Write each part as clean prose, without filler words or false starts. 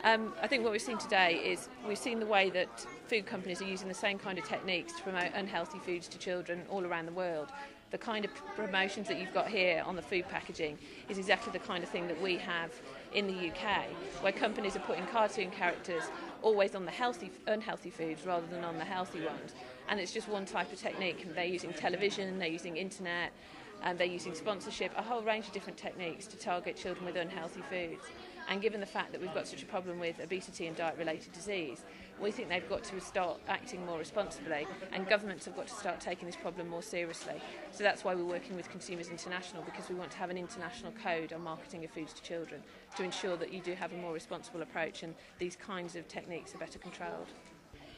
I think what we've seen today is we've seen the way that food companies are using the same kind of techniques to promote unhealthy foods to children all around the world. The kind of promotions that you've got here on the food packaging is exactly the kind of thing that we have in the UK, where companies are putting cartoon characters always on the unhealthy foods rather than on the healthy ones. And it's just one type of technique. They're using television, they're using internet, and they're using sponsorship, a whole range of different techniques to target children with unhealthy foods. And given the fact that we've got such a problem with obesity and diet-related disease, we think they've got to start acting more responsibly, and governments have got to start taking this problem more seriously. So that's why we're working with Consumers International, because we want to have an international code on marketing of foods to children to ensure that you do have a more responsible approach and these kinds of techniques are better controlled.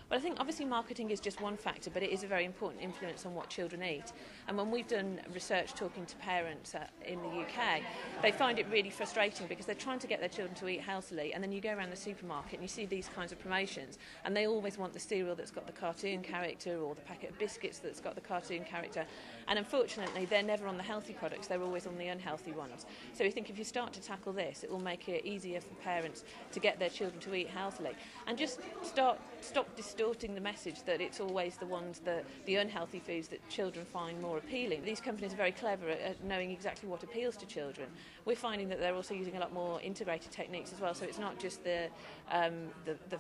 Well, I think obviously marketing is just one factor, but it is a very important influence on what children eat. And when we've done research talking to parents in the UK, they find it really frustrating because they're trying to get their children to eat healthily, and then you go around the supermarket and you see these kinds of promotions, and they always want the cereal that's got the cartoon character or the packet of biscuits that's got the cartoon character. And unfortunately, they're never on the healthy products, they're always on the unhealthy ones. So we think if you start to tackle this, it will make it easier for parents to get their children to eat healthily, and just stop distorting the message that it's always the unhealthy foods that children find more appealing. These companies are very clever at knowing exactly what appeals to children. We're finding that they're also using a lot more integrated techniques as well, so it's not just the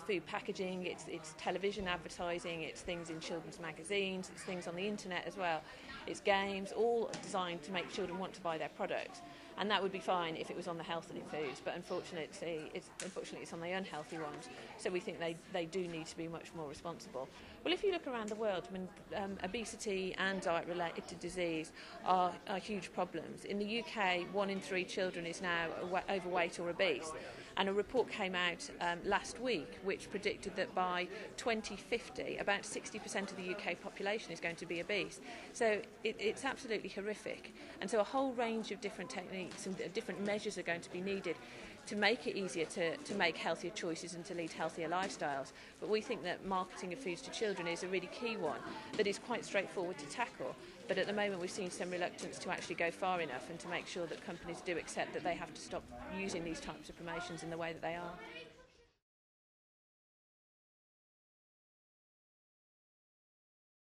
food packaging, it's television advertising, it's things in children's magazines, it's things on the internet as well, it's games, all designed to make children want to buy their products. And that would be fine if it was on the healthy foods, but unfortunately it's on the unhealthy ones. So we think they do need to be much more responsible. Well, if you look around the world, obesity and diet-related disease are huge problems. In the UK, 1 in 3 children is now overweight or obese. And a report came out last week which predicted that by 2050, about 60% of the UK population is going to be obese. So it's absolutely horrific. And so a whole range of different techniques and different measures are going to be needed to make it easier to make healthier choices and to lead healthier lifestyles. But we think that marketing of foods to children is a really key one that is quite straightforward to tackle. But at the moment we've seen some reluctance to actually go far enough and to make sure that companies do accept that they have to stop using these types of promotions in the way that they are.